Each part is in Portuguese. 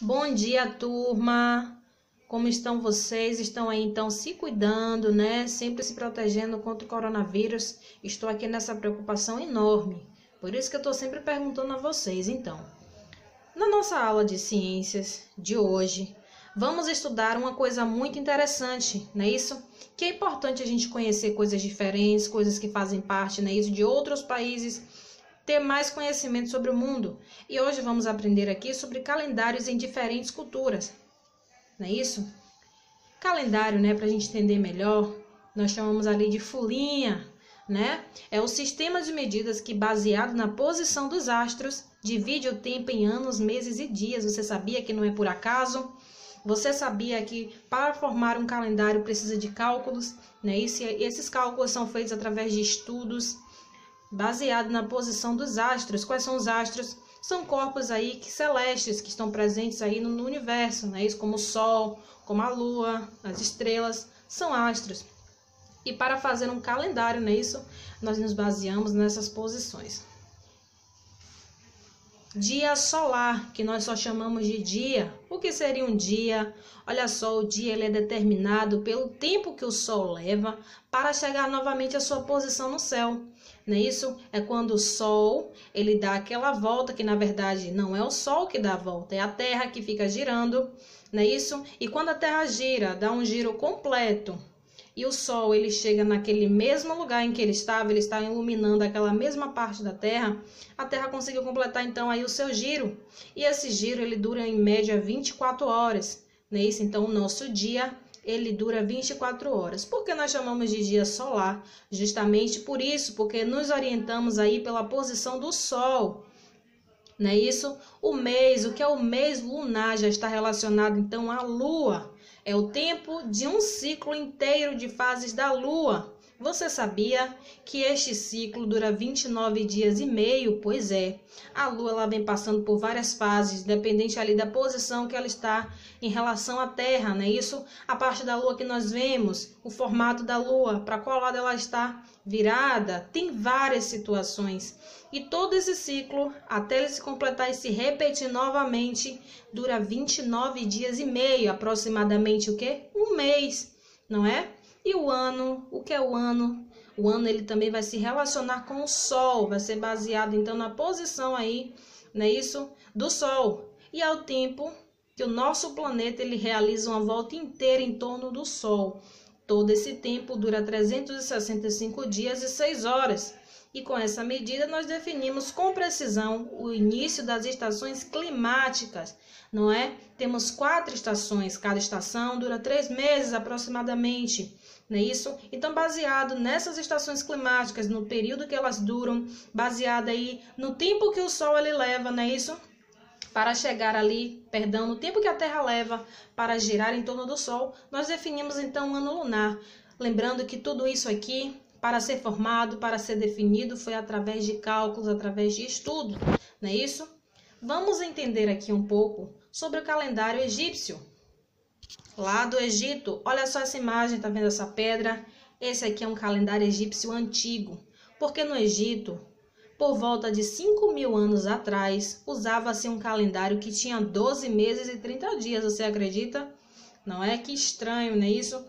Bom dia, turma! Como estão vocês? Estão aí então se cuidando, né? Sempre se protegendo contra o coronavírus. Estou aqui nessa preocupação enorme. Por isso que eu estou sempre perguntando a vocês, então. Na nossa aula de ciências de hoje, vamos estudar uma coisa muito interessante, não é isso? Que é importante a gente conhecer coisas diferentes, coisas que fazem parte, não é isso, de outros países, ter mais conhecimento sobre o mundo. E hoje vamos aprender aqui sobre calendários em diferentes culturas, não é isso? Calendário, né, para a gente entender melhor, nós chamamos ali de folhinha, né? É o sistema de medidas que, baseado na posição dos astros, divide o tempo em anos, meses e dias. Você sabia que não é por acaso? Você sabia que para formar um calendário precisa de cálculos, né? E esses cálculos são feitos através de estudos baseado na posição dos astros. Quais são os astros? São corpos aí celestes que estão presentes aí no universo, né? Isso, como o Sol, como a Lua, as estrelas, são astros. E para fazer um calendário, não é isso? Nós nos baseamos nessas posições. Dia solar, que nós só chamamos de dia. O que seria um dia? Olha só, o dia ele é determinado pelo tempo que o Sol leva para chegar novamente à sua posição no céu. Não é isso? É quando o Sol ele dá aquela volta, que na verdade não é o Sol que dá a volta, é a Terra que fica girando, não é isso? E quando a Terra gira, dá um giro completo, e o Sol ele chega naquele mesmo lugar em que ele está iluminando aquela mesma parte da Terra, a Terra conseguiu completar então aí o seu giro. E esse giro ele dura em média 24 horas, não é isso? Então o nosso dia ele dura 24 horas. Por que nós chamamos de dia solar? Justamente por isso, porque nos orientamos aí pela posição do Sol. Não é isso? O mês, o que é o mês lunar, já está relacionado então à Lua. É o tempo de um ciclo inteiro de fases da Lua. Você sabia que este ciclo dura 29 dias e meio? Pois é, a Lua ela vem passando por várias fases, dependente ali da posição que ela está em relação à Terra, não é isso? A parte da Lua que nós vemos, o formato da Lua, para qual lado ela está virada, tem várias situações. E todo esse ciclo, até ele se completar e se repetir novamente, dura 29 dias e meio, aproximadamente o quê? Um mês, não é? E o ano, o que é o ano? O ano ele também vai se relacionar com o Sol, vai ser baseado então na posição aí, não é isso? Do Sol. E é o tempo que o nosso planeta ele realiza uma volta inteira em torno do Sol. Todo esse tempo dura 365 dias e 6 horas. E com essa medida nós definimos com precisão o início das estações climáticas, não é? Temos 4 estações, cada estação dura 3 meses aproximadamente, não é isso? Então, baseado nessas estações climáticas, no período que elas duram, baseado aí no tempo que o Sol ele leva, não é isso? Para chegar ali, no tempo que a Terra leva para girar em torno do Sol, nós definimos então o ano lunar. Lembrando que tudo isso aqui, para ser formado, para ser definido, foi através de cálculos, através de estudo, não é isso? Vamos entender aqui um pouco sobre o calendário egípcio. Lá do Egito, olha só essa imagem, tá vendo essa pedra? Esse aqui é um calendário egípcio antigo, porque no Egito, por volta de 5.000 anos atrás, usava-se um calendário que tinha 12 meses e 30 dias, você acredita? Não é? Que estranho, não é isso?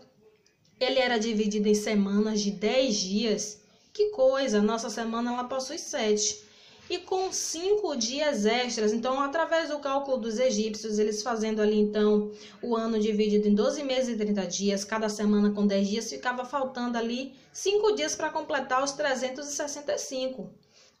Ele era dividido em semanas de 10 dias. Que coisa, nossa semana ela possui 7. E com 5 dias extras. Então, através do cálculo dos egípcios, eles fazendo ali então o ano dividido em 12 meses e 30 dias, cada semana com 10 dias, ficava faltando ali 5 dias para completar os 365.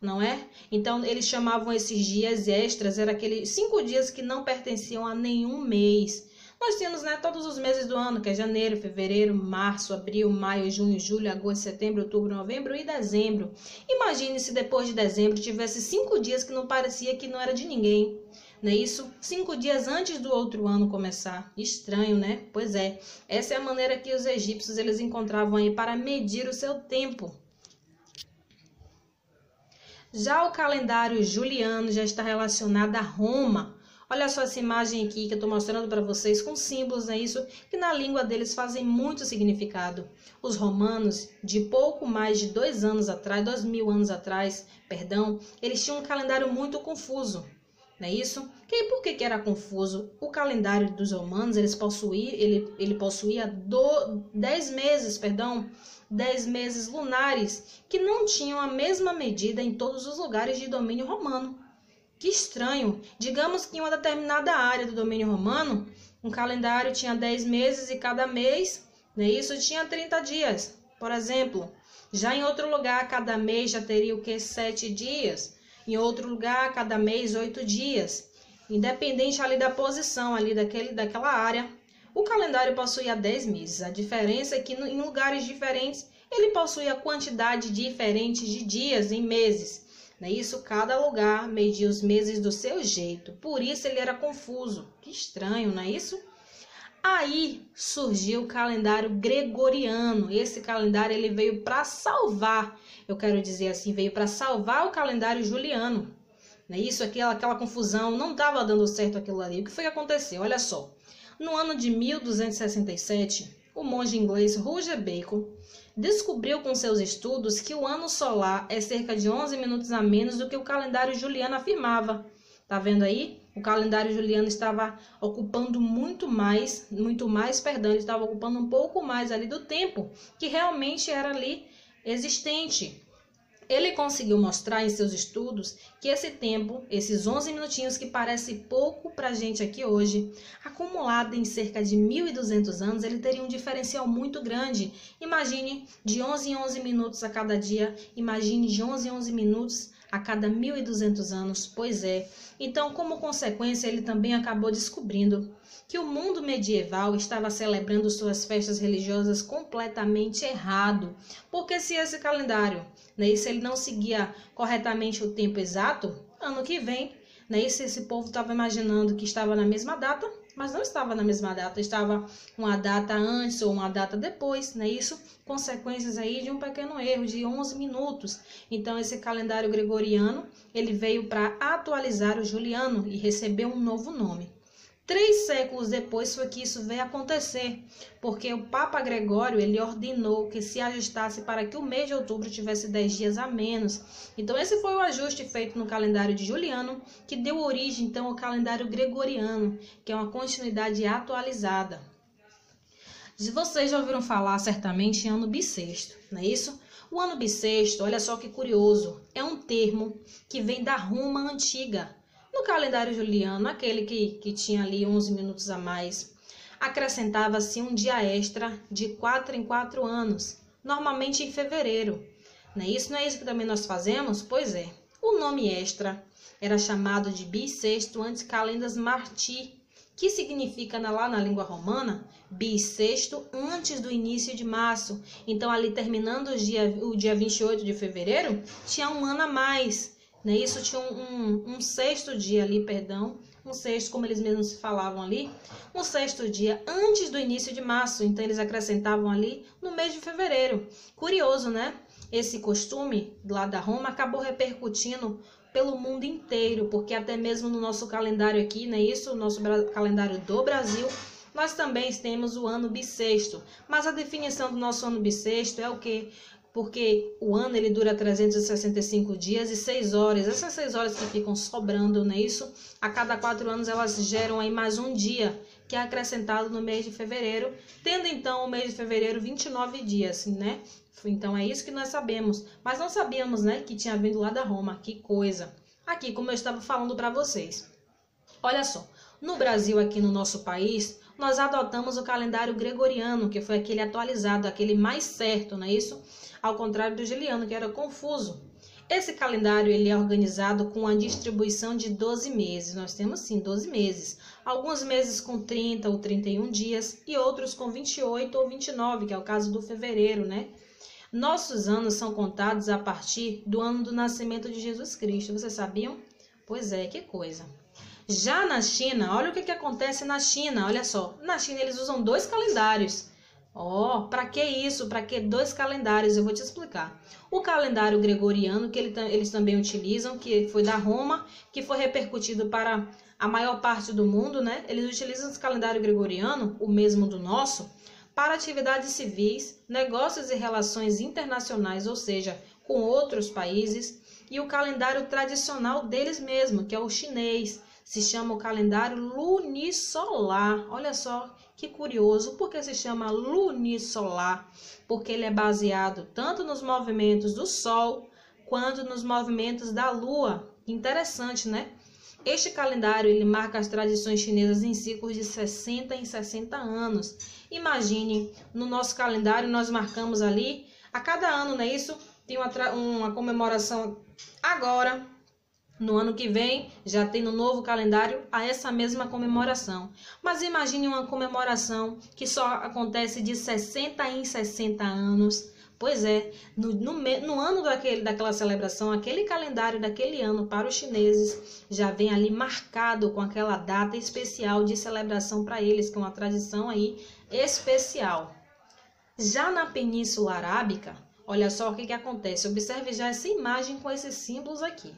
Não é? Então, eles chamavam esses dias extras, era aqueles 5 dias que não pertenciam a nenhum mês. Nós temos, né, todos os meses do ano, que é janeiro, fevereiro, março, abril, maio, junho, julho, agosto, setembro, outubro, novembro e dezembro. Imagine se depois de dezembro tivesse 5 dias que não parecia que não era de ninguém. Não é isso? 5 dias antes do outro ano começar. Estranho, né? Pois é. Essa é a maneira que os egípcios eles encontravam aí para medir o seu tempo. Já o calendário juliano já está relacionado a Roma. Olha só essa imagem aqui que eu estou mostrando para vocês com símbolos, é isso? Que na língua deles fazem muito significado. Os romanos, de pouco mais de 2.000 anos atrás, eles tinham um calendário muito confuso. Não é isso? Por que era confuso? O calendário dos romanos, ele possuía 10 meses, 10 meses lunares, que não tinham a mesma medida em todos os lugares de domínio romano. Que estranho! Digamos que em uma determinada área do domínio romano, um calendário tinha 10 meses e cada mês, né, isso tinha 30 dias, por exemplo. Já em outro lugar, cada mês já teria o que? 7 dias. Em outro lugar, cada mês, 8 dias. Independente ali da posição ali daquela área, o calendário possuía 10 meses. A diferença é que em lugares diferentes, ele possuía quantidade diferente de dias em meses. Não é isso? Cada lugar media os meses do seu jeito. Por isso ele era confuso. Que estranho, não é isso? Aí surgiu o calendário gregoriano. Esse calendário ele veio para salvar, eu quero dizer assim, veio para salvar o calendário juliano. Não é isso? Aquela confusão, não estava dando certo aquilo ali. O que foi que aconteceu? Olha só. No ano de 1267, o monge inglês Roger Bacon descobriu com seus estudos que o ano solar é cerca de 11 minutos a menos do que o calendário juliano afirmava. Tá vendo aí? O calendário juliano estava ocupando ele estava ocupando um pouco mais ali do tempo que realmente era ali existente. Ele conseguiu mostrar em seus estudos que esse tempo, esses 11 minutinhos que parece pouco para a gente aqui hoje, acumulado em cerca de 1.200 anos, ele teria um diferencial muito grande. Imagine de 11 em 11 minutos a cada dia, imagine de 11 em 11 minutos a cada 1.200 anos. Pois é. Então, como consequência, ele também acabou descobrindo que o mundo medieval estava celebrando suas festas religiosas completamente errado. Porque se esse calendário, né, se ele não seguia corretamente o tempo exato, ano que vem, né, esse povo estava imaginando que estava na mesma data, mas não estava na mesma data, estava uma data antes ou uma data depois, né? Isso, consequências aí de um pequeno erro de 11 minutos. Então, esse calendário gregoriano, ele veio para atualizar o juliano e recebeu um novo nome. 3 séculos depois foi que isso veio acontecer, porque o Papa Gregório ele ordenou que se ajustasse para que o mês de outubro tivesse 10 dias a menos. Então esse foi o ajuste feito no calendário de Juliano, que deu origem então ao calendário gregoriano, que é uma continuidade atualizada. Vocês já ouviram falar certamente em ano bissexto, não é isso? O ano bissexto, olha só que curioso, é um termo que vem da Roma antiga. No calendário juliano, aquele que tinha ali 11 minutos a mais, acrescentava-se um dia extra de 4 em 4 anos, normalmente em fevereiro. Não é isso que também nós fazemos? Pois é. O nome extra era chamado de bissexto ante calendas marti, que significa lá na língua romana, bissexto antes do início de março. Então, ali terminando o dia 28 de fevereiro, tinha um ano a mais. Né? Isso tinha um sexto dia ali, um sexto, como eles mesmos falavam ali, um sexto dia antes do início de março, então eles acrescentavam ali no mês de fevereiro. Curioso, né? Esse costume lá da Roma acabou repercutindo pelo mundo inteiro, porque até mesmo no nosso calendário aqui, né? Isso, o nosso calendário do Brasil, nós também temos o ano bissexto. Mas a definição do nosso ano bissexto é o quê? Porque o ano ele dura 365 dias e 6 horas. Essas 6 horas que ficam sobrando, não é isso? A cada 4 anos elas geram aí mais um dia, que é acrescentado no mês de fevereiro, tendo então o mês de fevereiro 29 dias, né? Então é isso que nós sabemos. Mas não sabíamos, né, que tinha vindo lá da Roma. Que coisa. Aqui, como eu estava falando para vocês. Olha só, no Brasil, aqui no nosso país, nós adotamos o calendário gregoriano, que foi aquele atualizado, aquele mais certo, não é isso? Ao contrário do juliano, que era confuso. Esse calendário ele é organizado com a distribuição de 12 meses. Nós temos sim 12 meses. Alguns meses com 30 ou 31 dias e outros com 28 ou 29, que é o caso do fevereiro, né? Nossos anos são contados a partir do ano do nascimento de Jesus Cristo. Vocês sabiam? Pois é, que coisa. Já na China, olha o que acontece na China. Olha só, na China eles usam 2 calendários. Para que isso? Para que 2 calendários? Eu vou te explicar. O calendário gregoriano, que eles também utilizam, que foi da Roma, que foi repercutido para a maior parte do mundo, né? Eles utilizam esse calendário gregoriano, o mesmo do nosso, para atividades civis, negócios e relações internacionais, ou seja, com outros países, e o calendário tradicional deles mesmo, que é o chinês, se chama o calendário lunisolar. Olha só que curioso, por que se chama lunisolar? Porque ele é baseado tanto nos movimentos do Sol quanto nos movimentos da Lua. Interessante, né? Este calendário ele marca as tradições chinesas em ciclos de 60 em 60 anos. Imagine, no nosso calendário nós marcamos ali, a cada ano, não é isso? Tem uma comemoração agora, no ano que vem, já tem no novo calendário a essa mesma comemoração. Mas imagine uma comemoração que só acontece de 60 em 60 anos. Pois é, no ano daquela celebração, aquele calendário daquele ano para os chineses já vem ali marcado com aquela data especial de celebração para eles, que é uma tradição aí especial. Já na Península Arábica, olha só o que acontece. Observe já essa imagem com esses símbolos aqui.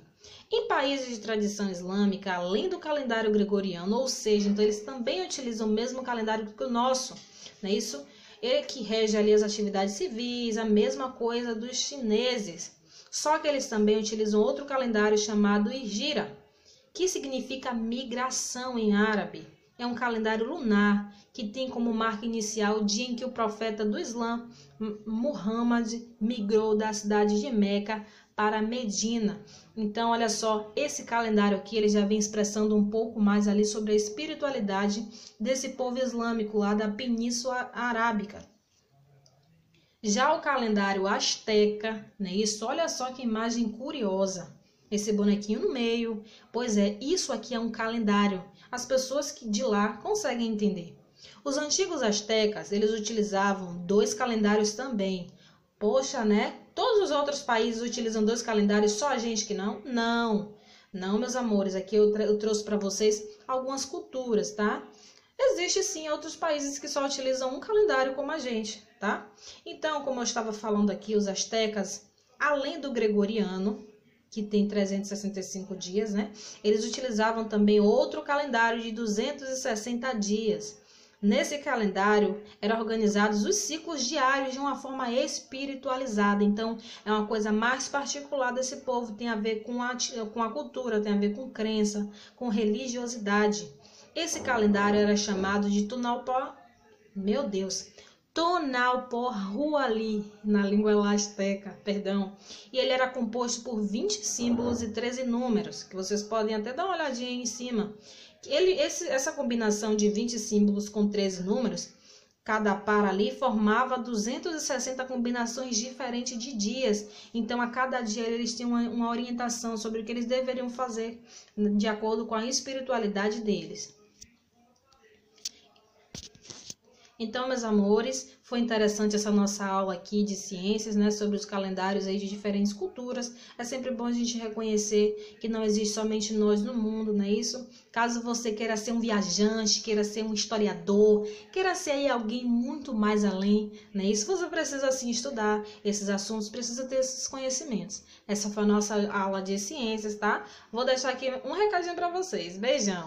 Em países de tradição islâmica, além do calendário gregoriano, ou seja, então eles também utilizam o mesmo calendário que o nosso, não é isso? Ele que rege ali as atividades civis, a mesma coisa dos chineses. Só que eles também utilizam outro calendário chamado Hijra, que significa migração em árabe. É um calendário lunar que tem como marca inicial o dia em que o profeta do Islã, Muhammad, migrou da cidade de Meca para Medina. Então, olha só, esse calendário aqui ele já vem expressando um pouco mais ali sobre a espiritualidade desse povo islâmico lá da Península Arábica. Já o calendário asteca, né? Isso, olha só que imagem curiosa. Esse bonequinho no meio. Pois é, isso aqui é um calendário. As pessoas que de lá conseguem entender. Os antigos astecas, eles utilizavam 2 calendários também. Poxa, né? Todos os outros países utilizam 2 calendários, só a gente que não? Não, meus amores. Aqui eu trouxe para vocês algumas culturas, tá? Existe sim outros países que só utilizam um calendário como a gente, tá? Então, como eu estava falando aqui, os astecas, além do gregoriano, que tem 365 dias, né? Eles utilizavam também outro calendário de 260 dias. Nesse calendário eram organizados os ciclos diários de uma forma espiritualizada. Então, é uma coisa mais particular desse povo, tem a ver com a cultura, tem a ver com crença, com religiosidade. Esse calendário era chamado de Tonalpó, meu Deus, Tonalpó Hualli, na língua asteca, perdão. E ele era composto por 20 símbolos e 13 números, que vocês podem até dar uma olhadinha aí em cima. Essa combinação de 20 símbolos com 13 números, cada par ali formava 260 combinações diferentes de dias. Então, a cada dia eles tinham uma orientação sobre o que eles deveriam fazer, de acordo com a espiritualidade deles. Então, meus amores, foi interessante essa nossa aula aqui de ciências, né, sobre os calendários aí de diferentes culturas. É sempre bom a gente reconhecer que não existe somente nós no mundo, não é isso? Caso você queira ser um viajante, queira ser um historiador, queira ser aí alguém muito mais além, não é isso? Você precisa, assim, estudar esses assuntos, precisa ter esses conhecimentos. Essa foi a nossa aula de ciências, tá? Vou deixar aqui um recadinho para vocês. Beijão!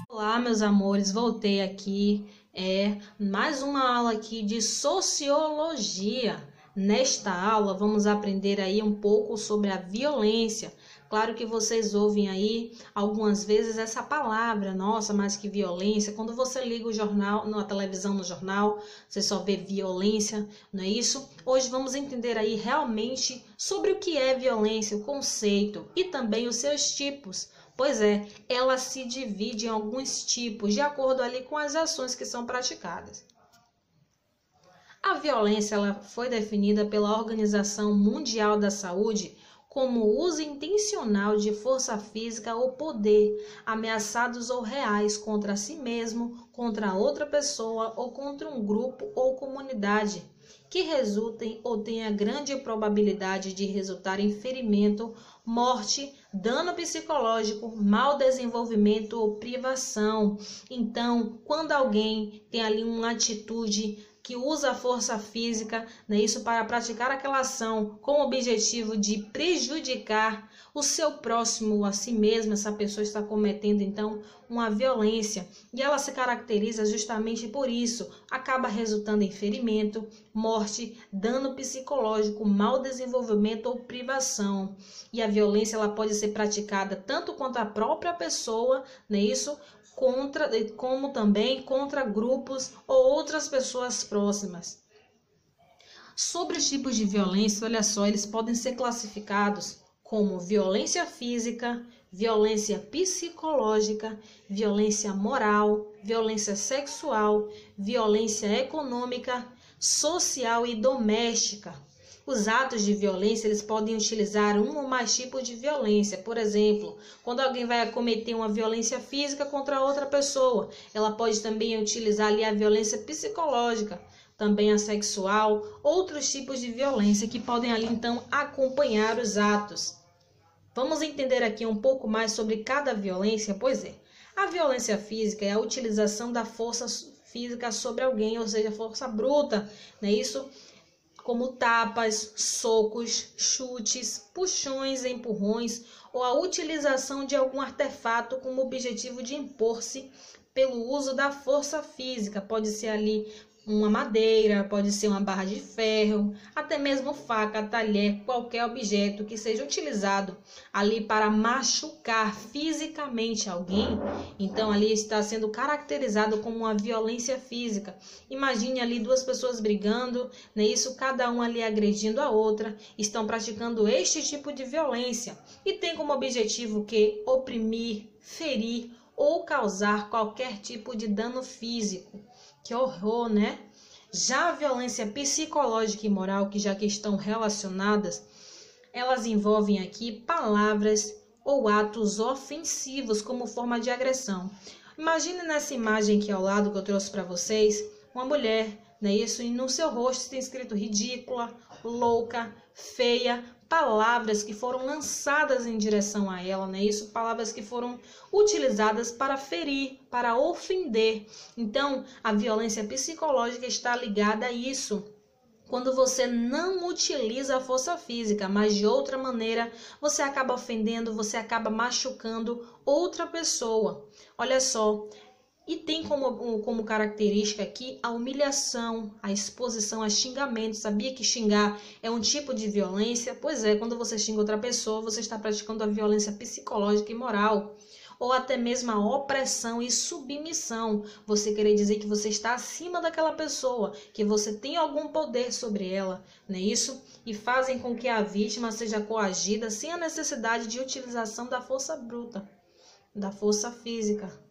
Olá, meus amores, voltei aqui, mais uma aula aqui de sociologia. Nesta aula vamos aprender aí um pouco sobre a violência. Claro que vocês ouvem aí algumas vezes essa palavra, nossa, mas que violência. Quando você liga o jornal, na televisão, no jornal, você só vê violência, não é isso? Hoje vamos entender aí realmente sobre o que é violência, o conceito e também os seus tipos. Pois é, ela se divide em alguns tipos, de acordo ali com as ações que são praticadas. A violência ela foi definida pela Organização Mundial da Saúde como o uso intencional de força física ou poder, ameaçados ou reais contra si mesmo, contra outra pessoa ou contra um grupo ou comunidade, que resultem ou tenha grande probabilidade de resultar em ferimento, morte, dano psicológico, mau desenvolvimento ou privação. Então, quando alguém tem ali uma atitude que usa a força física, né, isso para praticar aquela ação com o objetivo de prejudicar o seu próximo, a si mesmo, essa pessoa está cometendo então uma violência e ela se caracteriza justamente por isso, acaba resultando em ferimento, morte, dano psicológico, mau desenvolvimento ou privação. E a violência ela pode ser praticada tanto contra a própria pessoa, né, isso, como também contra grupos ou outras pessoas próximas. Sobre os tipos de violência, olha só, eles podem ser classificados como violência física, violência psicológica, violência moral, violência sexual, violência econômica, social e doméstica. Os atos de violência, eles podem utilizar um ou mais tipos de violência. Por exemplo, quando alguém vai cometer uma violência física contra outra pessoa, ela pode também utilizar ali a violência psicológica, também a sexual, outros tipos de violência que podem ali então acompanhar os atos. Vamos entender aqui um pouco mais sobre cada violência? Pois é, a violência física é a utilização da força física sobre alguém, ou seja, força bruta, né? Isso como tapas, socos, chutes, puxões, empurrões ou a utilização de algum artefato com o objetivo de impor-se pelo uso da força física. Pode ser ali uma madeira, pode ser uma barra de ferro, até mesmo faca, talher, qualquer objeto que seja utilizado ali para machucar fisicamente alguém, então ali está sendo caracterizado como uma violência física. Imagine ali duas pessoas brigando, né? Isso, cada um ali agredindo a outra, estão praticando este tipo de violência e tem como objetivo que oprimir, ferir ou causar qualquer tipo de dano físico. Que horror, né? Já a violência psicológica e moral, que já que estão relacionadas, elas envolvem aqui palavras ou atos ofensivos como forma de agressão. Imagine nessa imagem aqui ao lado que eu trouxe para vocês, uma mulher, né? Isso, e no seu rosto tem escrito ridícula, louca, feia, palavras que foram lançadas em direção a ela, né? Isso, palavras que foram utilizadas para ferir, para ofender. Então, a violência psicológica está ligada a isso. Quando você não utiliza a força física, mas de outra maneira, você acaba ofendendo, você acaba machucando outra pessoa. Olha só. E tem como característica aqui a humilhação, a exposição a xingamentos. Sabia que xingar é um tipo de violência? Pois é, quando você xinga outra pessoa, você está praticando a violência psicológica e moral. Ou até mesmo a opressão e submissão. Você querer dizer que você está acima daquela pessoa, que você tem algum poder sobre ela, não é isso? E fazem com que a vítima seja coagida sem a necessidade de utilização da força bruta, da força física.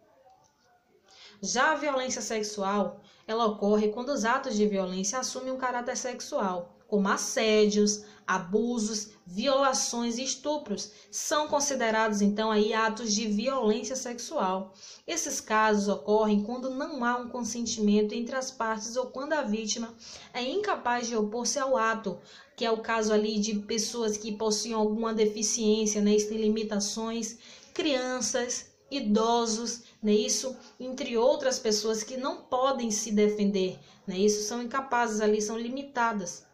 Já a violência sexual, ela ocorre quando os atos de violência assumem um caráter sexual, como assédios, abusos, violações e estupros. São considerados, então, aí atos de violência sexual. Esses casos ocorrem quando não há um consentimento entre as partes ou quando a vítima é incapaz de opor-se ao ato, que é o caso ali de pessoas que possuem alguma deficiência, né, têm limitações, crianças, idosos, né, isso, entre outras pessoas que não podem se defender, né, isso, são incapazes ali, são limitadas.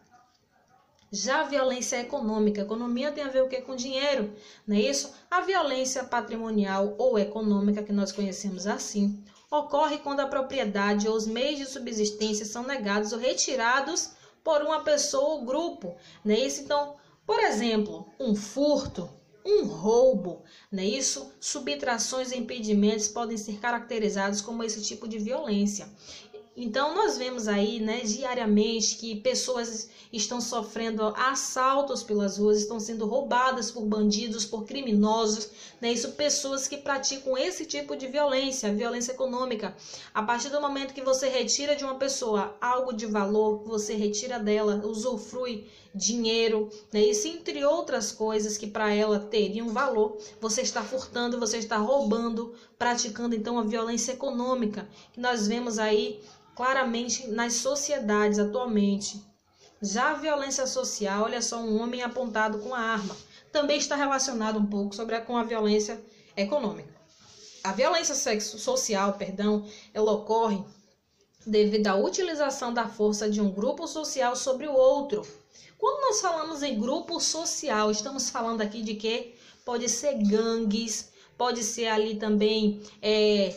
Já a violência econômica, economia tem a ver o que com dinheiro, não é isso? A violência patrimonial ou econômica, que nós conhecemos assim, ocorre quando a propriedade ou os meios de subsistência são negados ou retirados por uma pessoa ou grupo, não é isso? Então, por exemplo, um furto, um roubo, não é isso? Subtrações e impedimentos podem ser caracterizados como esse tipo de violência. Então, nós vemos aí, né, diariamente que pessoas estão sofrendo assaltos pelas ruas, estão sendo roubadas por bandidos, por criminosos, né? Isso, pessoas que praticam esse tipo de violência, violência econômica. A partir do momento que você retira de uma pessoa algo de valor, você retira dela, usufrui dinheiro, né? Isso, entre outras coisas que para ela teriam valor, você está furtando, você está roubando, praticando então a violência econômica, que nós vemos aí claramente nas sociedades atualmente. Já a violência social, olha só, um homem apontado com a arma, também está relacionado um pouco com a violência econômica. A violência social, ela ocorre devido à utilização da força de um grupo social sobre o outro. Quando nós falamos em grupo social, estamos falando aqui de quê? Pode ser gangues, pode ser ali também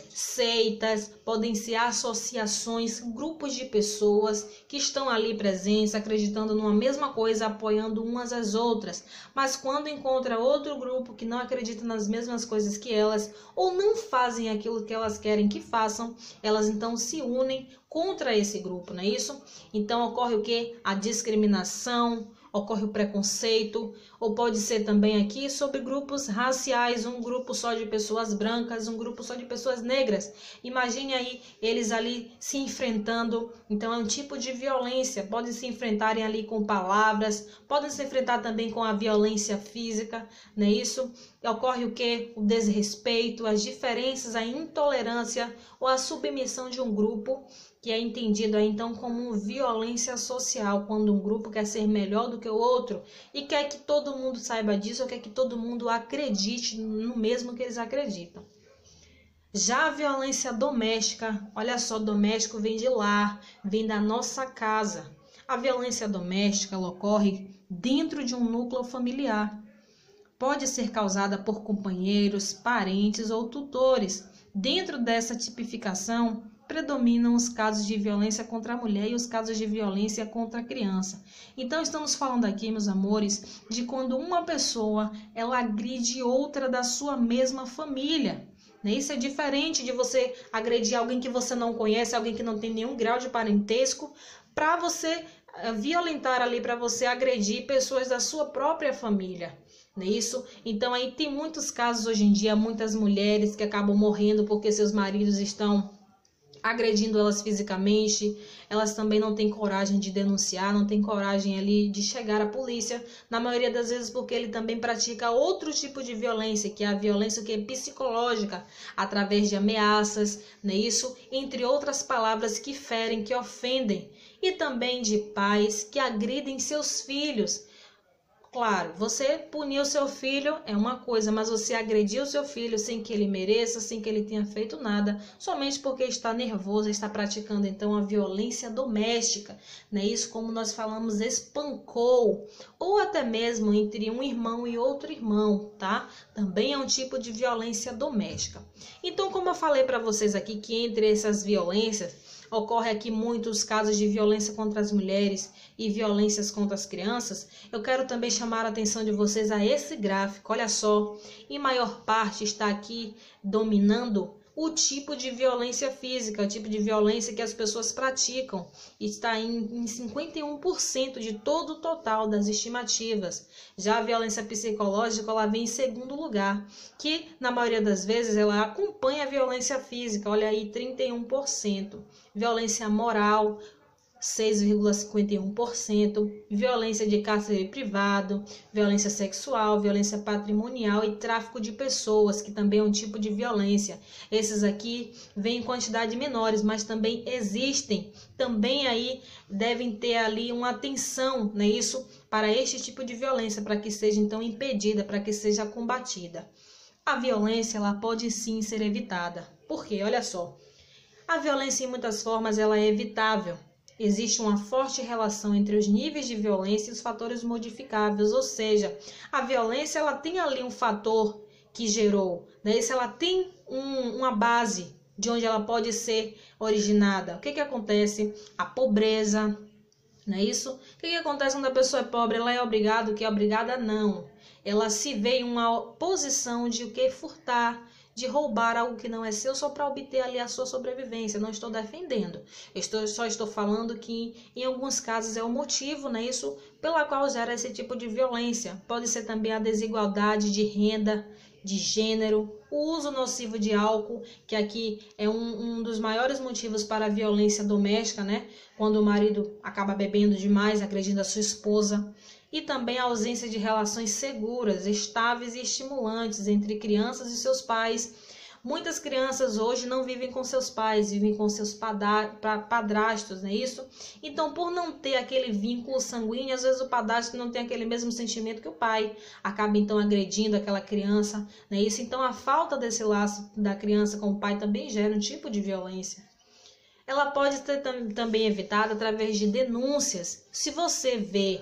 seitas, podem ser associações, grupos de pessoas que estão ali presentes, acreditando numa mesma coisa, apoiando umas às outras. Mas quando encontra outro grupo que não acredita nas mesmas coisas que elas, ou não fazem aquilo que elas querem que façam, elas então se unem contra esse grupo, não é isso? Então ocorre o quê? A discriminação, ocorre o preconceito, ou pode ser também aqui sobre grupos raciais, um grupo só de pessoas brancas, um grupo só de pessoas negras. Imagine aí eles ali se enfrentando, então é um tipo de violência, podem se enfrentarem ali com palavras, podem se enfrentar também com a violência física, não é isso? Ocorre o quê? O desrespeito, as diferenças, a intolerância ou a submissão de um grupo, que é entendido aí, então como violência social, quando um grupo quer ser melhor do que o outro e quer que todo mundo saiba disso ou quer que todo mundo acredite no mesmo que eles acreditam. Já a violência doméstica, olha só, doméstico vem de lar, vem da nossa casa. A violência doméstica ela ocorre dentro de um núcleo familiar. Pode ser causada por companheiros, parentes ou tutores. Dentro dessa tipificação, predominam os casos de violência contra a mulher e os casos de violência contra a criança. Então, estamos falando aqui, meus amores, de quando uma pessoa ela agride outra da sua mesma família. Isso é diferente de você agredir alguém que você não conhece, alguém que não tem nenhum grau de parentesco, para você violentar ali, para você agredir pessoas da sua própria família. Não é isso? Então, aí tem muitos casos hoje em dia, muitas mulheres que acabam morrendo porque seus maridos estão agredindo elas fisicamente, elas também não têm coragem de denunciar, não têm coragem ali de chegar à polícia, na maioria das vezes porque ele também pratica outro tipo de violência, que é a violência que é psicológica, através de ameaças, não é isso? Entre outras palavras que ferem, que ofendem, e também de pais que agridem seus filhos. Claro, você punir o seu filho é uma coisa, mas você agredir o seu filho sem que ele mereça, sem que ele tenha feito nada, somente porque está nervoso, está praticando então a violência doméstica, né? Isso, como nós falamos, espancou, ou até mesmo entre um irmão e outro irmão, tá? Também é um tipo de violência doméstica. Então, como eu falei para vocês aqui, que entre essas violências, ocorre aqui muitos casos de violência contra as mulheres e violências contra as crianças, eu quero também chamar a atenção de vocês a esse gráfico. Olha só, em maior parte está aqui dominando o tipo de violência física, o tipo de violência que as pessoas praticam. Está em 51% de todo o total das estimativas. Já a violência psicológica ela vem em segundo lugar, que na maioria das vezes ela acompanha a violência física, olha aí, 31%. Violência moral, 6,51%, violência de cárcere privado, violência sexual, violência patrimonial e tráfico de pessoas, que também é um tipo de violência. Esses aqui vêm em quantidade menores, mas também existem. Também aí devem ter ali uma atenção, né, isso, para este tipo de violência, para que seja então impedida, para que seja combatida. A violência ela pode sim ser evitada. Por quê? Olha só. A violência, em muitas formas, ela é evitável. Existe uma forte relação entre os níveis de violência e os fatores modificáveis, ou seja, a violência ela tem ali um fator que gerou, né? Se ela tem uma base de onde ela pode ser originada. O que acontece? A pobreza, não é isso? O que acontece quando a pessoa é pobre? Ela é obrigada, o que é obrigada? Não. Ela se vê em uma posição de o que? Furtar, de roubar algo que não é seu só para obter ali a sua sobrevivência. Não estou defendendo. Só estou falando que em alguns casos é o motivo, né, isso pela qual gera esse tipo de violência. Pode ser também a desigualdade de renda, de gênero, o uso nocivo de álcool, que aqui é um dos maiores motivos para a violência doméstica, né? Quando o marido acaba bebendo demais, agredindo a sua esposa. E também a ausência de relações seguras, estáveis e estimulantes entre crianças e seus pais. Muitas crianças hoje não vivem com seus pais, vivem com seus padrastos, não é isso? Então, por não ter aquele vínculo sanguíneo, às vezes o padrasto não tem aquele mesmo sentimento que o pai, acaba então agredindo aquela criança, não é isso? Então, a falta desse laço da criança com o pai também gera um tipo de violência. ela pode ser também evitada através de denúncias. Se você vê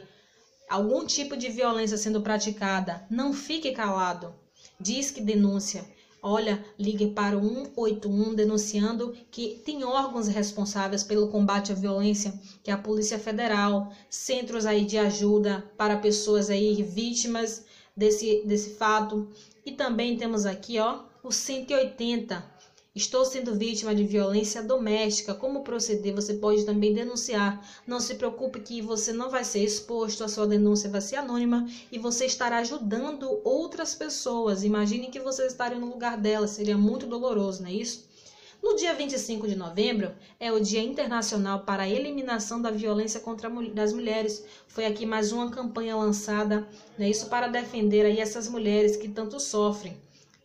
algum tipo de violência sendo praticada, não fique calado. Diz que denúncia. Olha, ligue para o 181 denunciando que tem órgãos responsáveis pelo combate à violência, que é a Polícia Federal, centros aí de ajuda para pessoas aí vítimas desse fato. E também temos aqui, ó, o 180. Estou sendo vítima de violência doméstica. Como proceder? Você pode também denunciar. Não se preocupe que você não vai ser exposto, a sua denúncia vai ser anônima e você estará ajudando outras pessoas. Imagine que você estaria no lugar delas, seria muito doloroso, não é isso? No dia 25 de novembro é o Dia Internacional para a Eliminação da Violência contra as Mulheres. Foi aqui mais uma campanha lançada, né, isso para defender aí essas mulheres que tanto sofrem.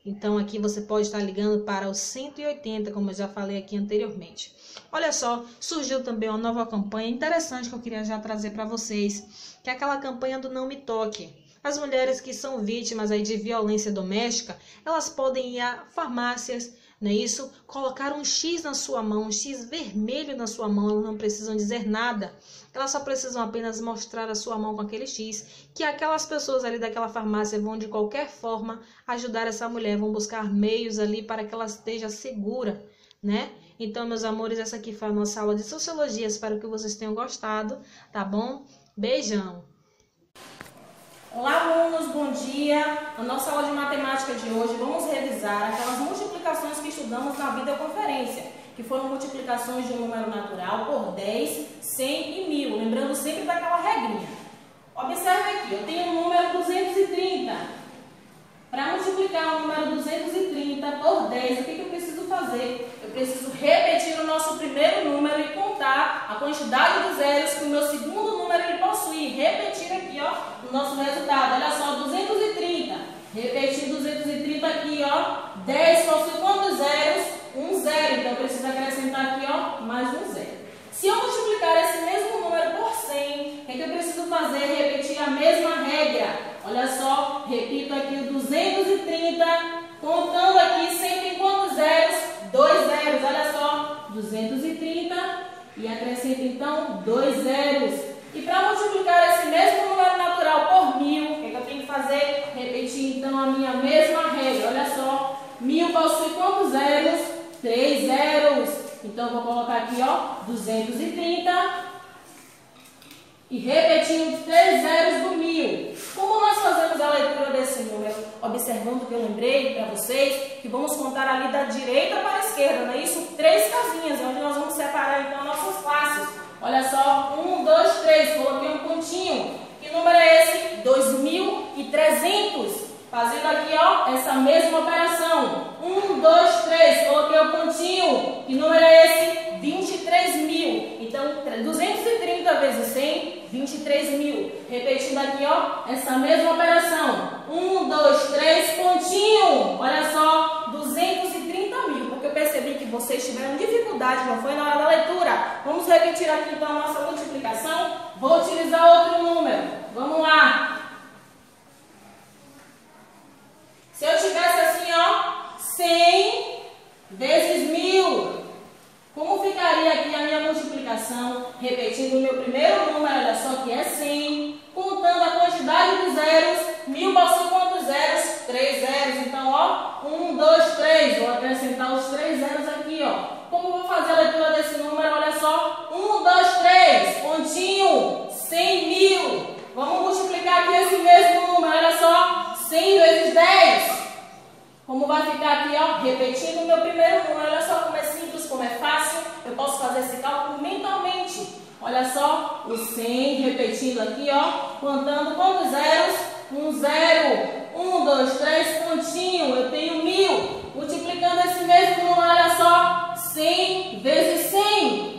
Então, aqui você pode estar ligando para o 180, como eu já falei aqui anteriormente. Olha só, surgiu também uma nova campanha interessante que eu queria já trazer para vocês, que é aquela campanha do Não Me Toque. As mulheres que são vítimas aí de violência doméstica, elas podem ir a farmácias, não é isso? Colocar um X na sua mão, um X vermelho na sua mão, elas não precisam dizer nada. Elas só precisam apenas mostrar a sua mão com aquele X, que aquelas pessoas ali daquela farmácia vão de qualquer forma ajudar essa mulher, vão buscar meios ali para que ela esteja segura, né? Então, meus amores, essa aqui foi a nossa aula de Sociologia, espero que vocês tenham gostado, tá bom? Beijão! Olá, alunos, bom dia! Na nossa aula de matemática de hoje, vamos revisar aquelas multiplicações que estudamos na videoconferência, que foram multiplicações de um número natural por 10, 100 e 1000, lembrando sempre daquela regrinha. Observe aqui, eu tenho o número 230. Para multiplicar o número 230 por 10, o que eu preciso fazer? Eu preciso repetir o nosso primeiro número e contar a quantidade de zeros que o meu segundo número ele possui. Repetir aqui, ó, o nosso resultado. Olha só, 230. Repetir 230 aqui, ó. 10 possui quantos zeros? Um zero. Então, eu preciso acrescentar aqui, ó, mais um zero. Se eu multiplicar esse mesmo número por 100, o que eu preciso fazer? Repetir a mesma regra. Olha só, repito aqui o 230, contando aqui sempre em quantos zeros? 2 zeros, olha só, 230 e acrescento então 2 zeros. E para multiplicar esse mesmo número natural por 1000, o que eu tenho que fazer? Repetir então a minha mesma regra, olha só, 1000 possui quantos zeros? 3 zeros. Então eu vou colocar aqui, ó, 230 e repetindo 3 zeros do 1000. Como nós fazemos a leitura desse número? Observando que eu lembrei para vocês que vamos contar ali da direita para a esquerda, não é isso? 3 casinhas, onde nós vamos separar então nossas classes. Olha só, 1, 2, 3, coloquei um pontinho. Que número é esse? 2300. Fazendo aqui, ó, essa mesma operação. 1, 2, 3, coloquei o pontinho. Que número é esse? 23.000. Então, 230 vezes 100, 23.000. Repetindo aqui, ó, essa mesma operação. 1, 2, 3, pontinho. Olha só, 230.000. Porque eu percebi que vocês tiveram dificuldade, não foi na hora da leitura. Vamos repetir aqui, então, a nossa multiplicação. Vou utilizar outro número. Vamos lá. Se eu tivesse assim, ó, 100 vezes 1000, como ficaria aqui a minha multiplicação? Repetindo o meu primeiro número, olha só que é 100, contando a quantidade de zeros. 1000 possui quantos zeros? 3 zeros. Então, ó, 1, 2, 3. Vou acrescentar os 3 zeros aqui, ó. Como eu vou fazer a leitura desse número? Olha só, 1, 2, 3, pontinho, 100.000. Vamos multiplicar aqui esse mesmo número, olha só, 100 vezes 10. Como vai ficar aqui, ó, repetindo o meu primeiro número. Olha só como é simples, como é fácil. Eu posso fazer esse cálculo mentalmente. Olha só, o 100, repetindo aqui, ó, contando quantos zeros? Um zero. 1, 2, 3, pontinho. Eu tenho 1000. Multiplicando esse mesmo número, olha só, 100 vezes 100.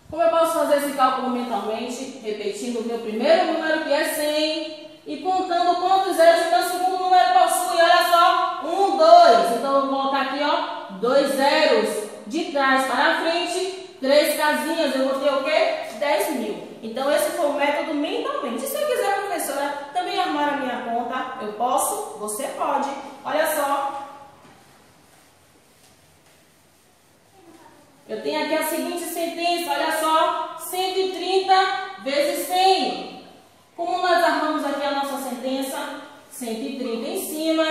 Como eu posso fazer esse cálculo mentalmente? Repetindo o meu primeiro número, que é 100, e contando quantos zeros o meu segundo número possui. Olha só, 1, 2. Então, eu vou colocar aqui, ó, 2 zeros. De trás para a frente, 3 casinhas. Eu vou ter o quê? 10.000. Então, esse foi o método mentalmente. E se eu quiser, professora, também armar a minha conta, eu posso? Você pode. Olha só. Eu tenho aqui a seguinte sentença, olha só, 130 vezes 100. Como nós armamos aqui a nossa sentença? 130 em cima,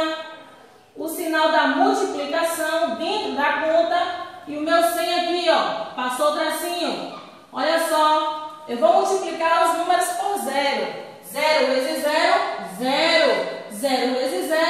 o sinal da multiplicação dentro da conta e o meu 100 aqui, ó, passou o tracinho. Olha só, eu vou multiplicar os números por 0. 0 vezes 0, 0. 0 vezes 0,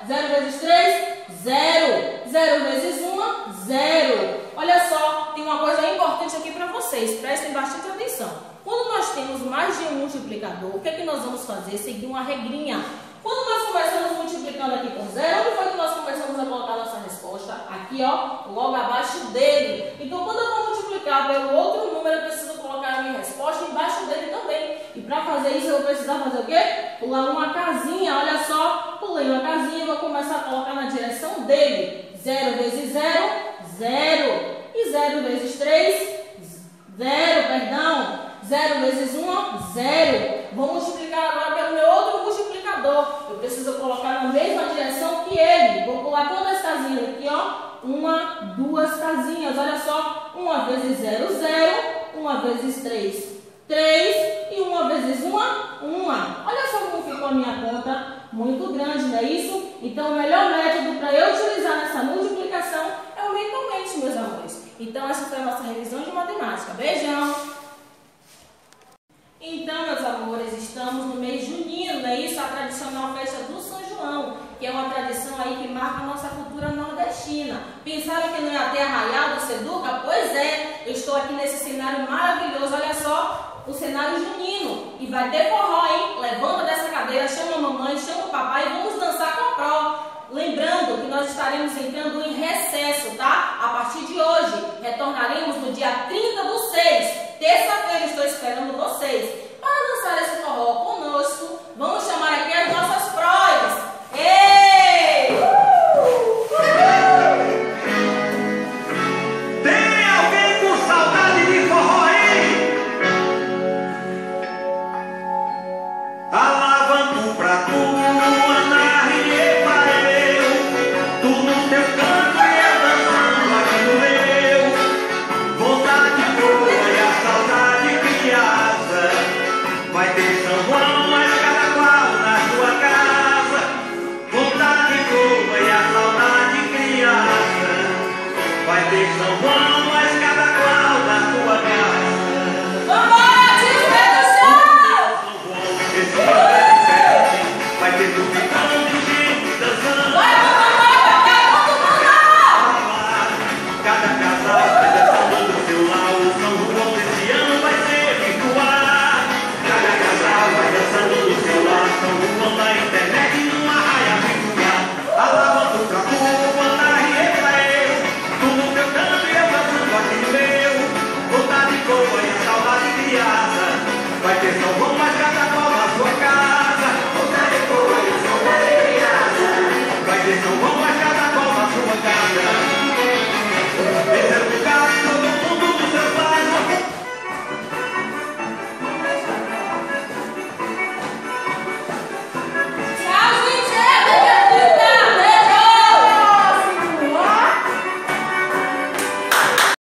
0 vezes 3, 0. 0 vezes 1, 0. Olha só, tem uma coisa importante aqui para vocês, prestem bastante atenção. Quando nós temos mais de um multiplicador, o que é que nós vamos fazer? Seguir uma regrinha. Quando nós começamos multiplicando aqui por 0, onde foi que nós começamos a colocar a nossa resposta? Aqui, ó, logo abaixo dele. Então, quando eu vou multiplicar pelo outro número, eu preciso colocar a minha resposta embaixo dele também. E para fazer isso, eu vou precisar fazer o quê? Pular uma casinha, olha só. Pulei uma casinha e vou começar a colocar na direção dele. 0 vezes 0, 0. E 0 vezes 3, 0, perdão. 0 vezes 1, 0. Vou multiplicar agora pelo meu outro multiplicador. Eu preciso colocar na mesma direção que ele. Vou pular quantas casinhas aqui, ó? 1, 2 casinhas. Olha só. 1 vezes 0, 0. 1 vezes 3, 3. E 1 vezes 1, 1. Olha só como ficou a minha conta. Muito grande, não é isso? Então, o melhor método para eu utilizar nessa multiplicação é o mentalmente, meus amores. Então, essa foi a nossa revisão de matemática. Beijão! Então, meus amores, estamos no mês junino, não é isso? A tradicional festa do São João, que é uma tradição aí que marca a nossa cultura nordestina. Pensaram que não ia ter arraial do Seduca? Pois é, eu estou aqui nesse cenário maravilhoso, olha só, o cenário junino. E vai ter forró, hein? Levanta dessa cadeira, chama a mamãe, chama o papai e vamos dançar com a pró. Lembrando que nós estaremos entrando em recesso, tá? A partir de hoje, retornaremos no dia 30/6. Terça-feira estou esperando vocês para dançar esse forró conosco. Vamos chamar aqui as nossas prós. Ei! Tem alguém com saudade de forró aí? Lavando pra tu, Ana e pra eu. Tu no teu canto e eu dançando aqui no meu. Vontade boa e a saudade criança. Vai ter São João, mas cada qual na sua casa. Vontade boa e a saudade criança. Vai ter São João, mas cada qual na sua casa. Vambora, tio, pé no chão! São João, esse ano é diferente. Vai ter tudo ficando, gente dançando. Vai, todo mundo! Cada casal vai dançando do seu lado. O São João desse ano vai ser virtual. Cada casal vai dançando do seu lado. São João na internet numa raia virtual. Alavando pra tu, Ana e pra eu. Tu no teu canto e eu dançando aqui no meu. Vontade boa e a saudade criança. Vai ter São